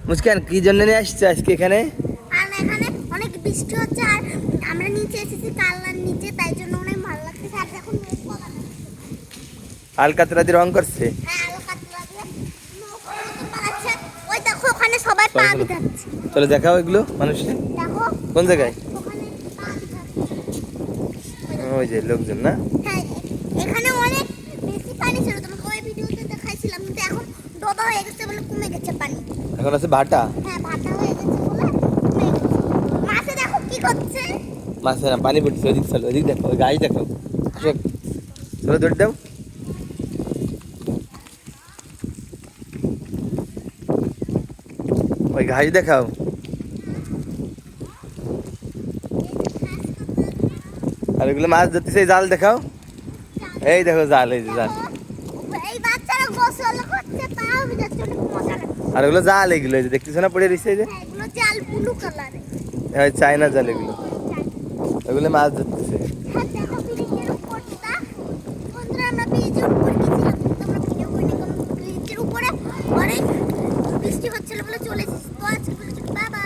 মুস্কান কি জন্য নিয়ে আসছে আজকে এখানে? আর এখানে অনেক বৃষ্টি হচ্ছে আর আমরা নিচে এসেছি কালনার নিচে, তাই জন্য অনেক ভালো লাগছে। আর এখন মেঘ করা আলকাতরা দিয়ে রং করছে। হ্যাঁ আলো কাতলা দিয়ে নৌকার মতন বানাচ্ছে। ওই দেখো ওখানে সবাই পা চলো দিচ্ছে। চলো দেখাও এগুলো মানুষকে। দেখো কোন জায়গায়? ওখানে পা দিচ্ছে। ওই যে লোকজন না। হ্যাঁ এখানে অনেক বেশি পানি ছিল, তোমাকে ওই ভিডিওতে দেখাইছিলাম, কিন্তু এখন ডোবা হয়ে গেছে বলে কমে গেছে পানি। এখন আছে ভাটা। হ্যাঁ ভাটা হয়ে গেছে বলে কমে গেছে। মাছে দেখো কি করছে। মাছে না পানি পড়ছে, ওইদিক চলো, ওইদিক দেখো, ওই গাছ দেখো। আসো চলো দৌড় দাও। ওই ঘাস দেখাও। আর এগুলো মাছ ধরতেছে, জাল দেখাও। এই দেখো জাল, এই যে জাল। এই বাচ্চারা গোসল করছে, পা ভিজাচ্ছে, অনেক মজা লাগছে। আর এগুলো জাল, এগুলো এই যে দেখতেছো না পড়ে রয়েছে, এই যে হ্যাঁ এগুলো জাল ব্লু কালারের। চায়না জাল এগুলো। এগুলো মাছ ধরতেছে। হ্যাঁ দেখো ব্রিজের উপরটা, বন্ধুরা আমরা ব্রিজের উপর গেছিলাম, কিন্তু আমরা ভিডিও করিনি কারণ ব্রিজের উপরে অনেক বৃষ্টি হচ্ছিল বলে চলে এসেছি। তো আজকে বাই বাই।